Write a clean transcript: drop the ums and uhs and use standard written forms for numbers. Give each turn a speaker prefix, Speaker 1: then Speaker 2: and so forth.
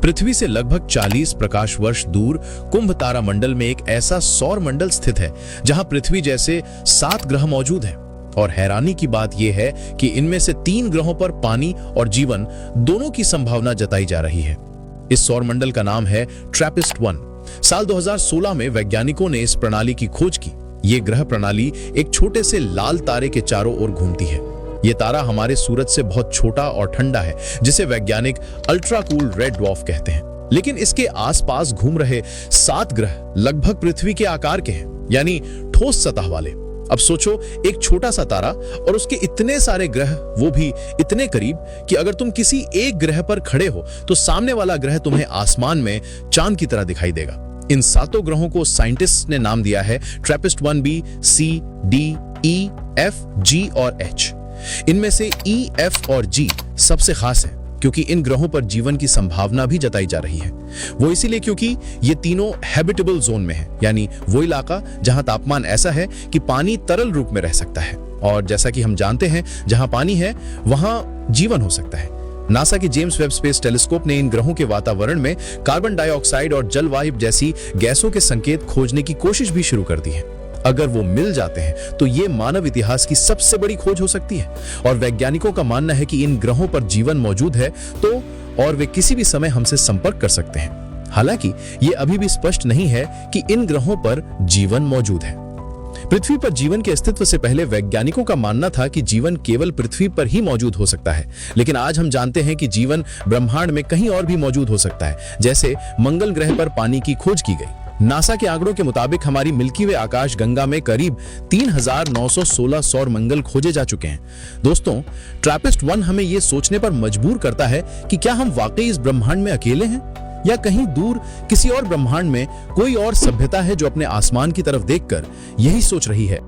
Speaker 1: पृथ्वी से लगभग 40 प्रकाश वर्ष दूर कुंभ तारा मंडल में एक ऐसा सौर मंडल स्थित है जहां पृथ्वी जैसे 7 ग्रह मौजूद हैं। और हैरानी की बात यह है कि इनमें से 3 ग्रहों पर पानी और जीवन दोनों की संभावना जताई जा रही है। इस सौर मंडल का नाम है ट्रैपिस्ट-1। साल 2016 में वैज्ञानिकों ने इस प्रणाली की खोज की। ये ग्रह प्रणाली एक छोटे से लाल तारे के चारों ओर घूमती है। ये तारा हमारे सूरज से बहुत छोटा और ठंडा है, जिसे वैज्ञानिक अल्ट्रा कूल रेड ड्वार्फ कहते हैं। लेकिन इसके आसपास घूम रहे 7 ग्रह लगभग पृथ्वी के आकार के हैं, यानी ठोस सतह वाले। अब सोचो, एक छोटा सा तारा और उसके इतने सारे ग्रह, वो भी इतने करीब कि अगर तुम किसी एक ग्रह पर खड़े हो तो सामने वाला ग्रह तुम्हें आसमान में चांद की तरह दिखाई देगा। इन 7 ग्रहों को साइंटिस्ट ने नाम दिया है ट्रैपिस्ट-1b, C, D, E, F, G और H। इनमें से E, F और G सबसे खास है क्योंकि इन ग्रहों पर जीवन की संभावना भी जताई जा रही है। वो इसीलिए क्योंकि ये तीनों हैबिटेबल जोन में है, यानी वो इलाका जहां तापमान ऐसा है कि पानी तरल रूप में रह सकता है। और जैसा कि हम जानते हैं, जहां पानी है वहां जीवन हो सकता है। नासा के जेम्स वेब स्पेस टेलीस्कोप ने इन ग्रहों के वातावरण में कार्बन डाइऑक्साइड और जलवायु जैसी गैसों के संकेत खोजने की कोशिश भी शुरू कर दी है। अगर वो मिल जाते हैं तो ये मानव इतिहास की सबसे बड़ी खोज हो सकती है। और वैज्ञानिकों का मानना है कि इन ग्रहों पर जीवन मौजूद है तो और वे किसी भी समय हमसे संपर्क कर सकते हैं। हालांकि ये अभी भी स्पष्ट नहीं है कि इन ग्रहों पर जीवन मौजूद है। पृथ्वी पर जीवन के अस्तित्व से पहले वैज्ञानिकों का मानना था कि जीवन केवल पृथ्वी पर ही मौजूद हो सकता है। लेकिन आज हम जानते हैं कि जीवन ब्रह्मांड में कहीं और भी मौजूद हो सकता है। जैसे मंगल ग्रह पर पानी की खोज की गई। नासा के आंकड़ों के मुताबिक हमारी मिल्की वे आकाश गंगा में करीब 3916 सौर मंगल खोजे जा चुके हैं। दोस्तों, ट्रैपिस्ट-1 हमें यह सोचने पर मजबूर करता है कि क्या हम वाकई इस ब्रह्मांड में अकेले हैं, या कहीं दूर किसी और ब्रह्मांड में कोई और सभ्यता है जो अपने आसमान की तरफ देखकर यही सोच रही है।